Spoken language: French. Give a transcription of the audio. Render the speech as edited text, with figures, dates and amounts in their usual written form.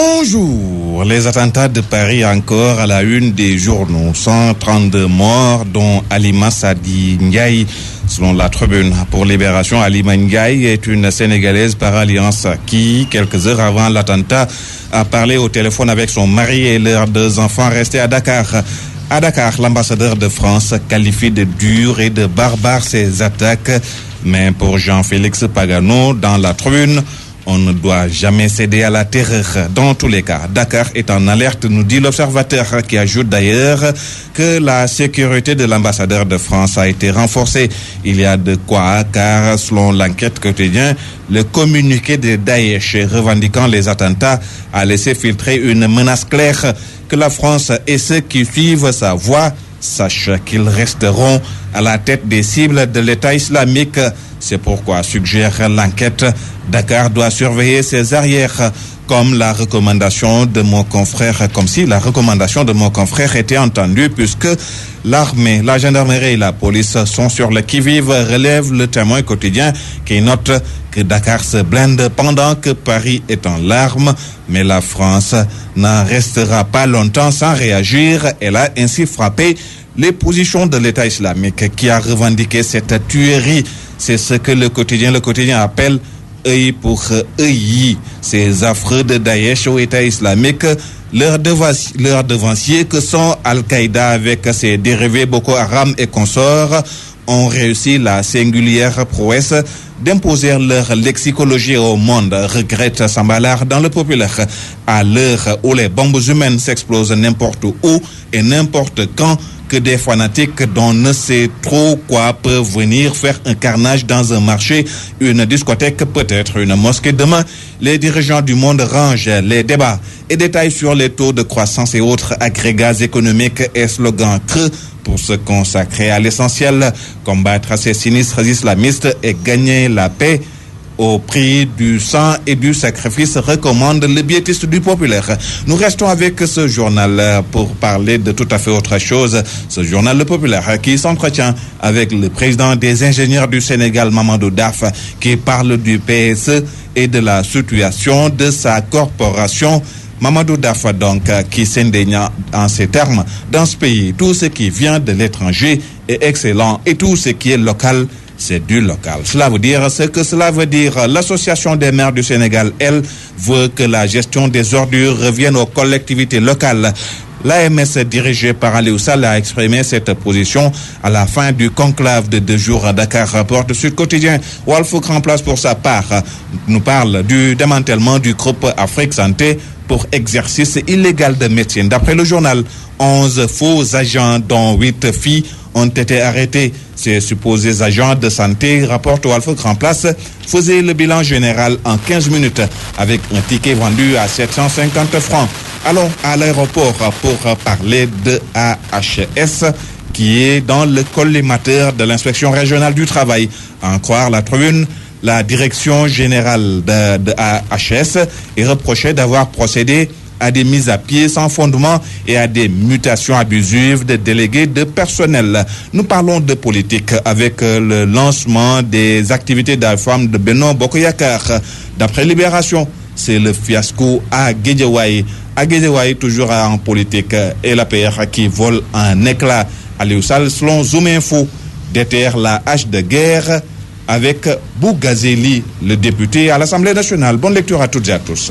Bonjour. Les attentats de Paris encore à la une des journaux. 132 morts, dont Halima Sadi Ndiaye. Selon la Tribune pour Libération, Halima Ndiaye est une Sénégalaise par alliance qui, quelques heures avant l'attentat, a parlé au téléphone avec son mari et leurs 2 enfants restés à Dakar. À Dakar, l'ambassadeur de France qualifie de dures et de barbares ces attaques. Mais pour Jean-Félix Pagano, dans la Tribune, on ne doit jamais céder à la terreur. Dans tous les cas, Dakar est en alerte, nous dit l'observateur, qui ajoute d'ailleurs que la sécurité de l'ambassadeur de France a été renforcée. Il y a de quoi, car selon l'enquête quotidienne, le communiqué de Daesh revendiquant les attentats a laissé filtrer une menace claire que la France et ceux qui suivent sa voie sachent qu'ils resteront à la tête des cibles de l'État islamique. C'est pourquoi, suggère l'enquête, Dakar doit surveiller ses arrières, comme si la recommandation de mon confrère était entendue, puisque l'armée, la gendarmerie et la police sont sur le qui-vive, relève le Témoin quotidien qui note que Dakar se blinde pendant que Paris est en larmes, mais la France n'en restera pas longtemps sans réagir. Elle a ainsi frappé les positions de l'État islamique qui a revendiqué cette tuerie. C'est ce que le quotidien appelle œil pour œil. Ces affreux de Daesh au État islamique, leurs devanciers que sont Al-Qaïda avec ses dérivés Boko Haram et consorts, ont réussi la singulière prouesse d'imposer leur lexicologie au monde, regrette Sambalar dans le populaire. À l'heure où les bombes humaines s'explosent n'importe où et n'importe quand, que des fanatiques dont on ne sait trop quoi peuvent venir faire un carnage dans un marché, une discothèque, peut-être une mosquée. Demain, les dirigeants du monde rangent les débats et détaillent sur les taux de croissance et autres agrégats économiques et slogans creux pour se consacrer à l'essentiel, combattre ces sinistres islamistes et gagner la paix au prix du sang et du sacrifice, recommande le biétiste du populaire. Nous restons avec ce journal pour parler de tout à fait autre chose. Ce journal, le populaire, qui s'entretient avec le président des ingénieurs du Sénégal, Mamadou Daf, qui parle du PSE et de la situation de sa corporation. Mamadou Daf, donc, qui s'indigne en ces termes: dans ce pays, tout ce qui vient de l'étranger est excellent et tout ce qui est local, c'est du local. Cela veut dire ce que cela veut dire. L'Association des maires du Sénégal, elle, veut que la gestion des ordures revienne aux collectivités locales. L'AMS, dirigée par Aliou Sall, a exprimé cette position à la fin du conclave de 2 jours à Dakar, rapporte Sud Quotidien. Walf Grand Place, pour sa part, nous parle du démantèlement du groupe Afrique Santé pour exercice illégal de médecine. D'après le journal, 11 faux agents, dont 8 filles, ont été arrêtés. Ces supposés agents de santé, rapporte Walf Grand Place, faisaient le bilan général en 15 minutes avec un ticket vendu à 750 francs. Allons à l'aéroport pour parler de AHS, qui est dans le collimateur de l'inspection régionale du travail. À en croire la Tribune, la direction générale de AHS est reprochée d'avoir procédé à des mises à pied sans fondement et à des mutations abusives de délégués de personnel. Nous parlons de politique avec le lancement des activités d'AFAM de Benno Bokk Yakaar. D'après Libération, c'est le fiasco à Guédiawaye. À Guédiawaye, toujours en politique, et l'APR qui vole en éclats. Aliou Sall, selon Zoom Info, déterre la hache de guerre avec Bougazeli, le député à l'Assemblée nationale. Bonne lecture à toutes et à tous.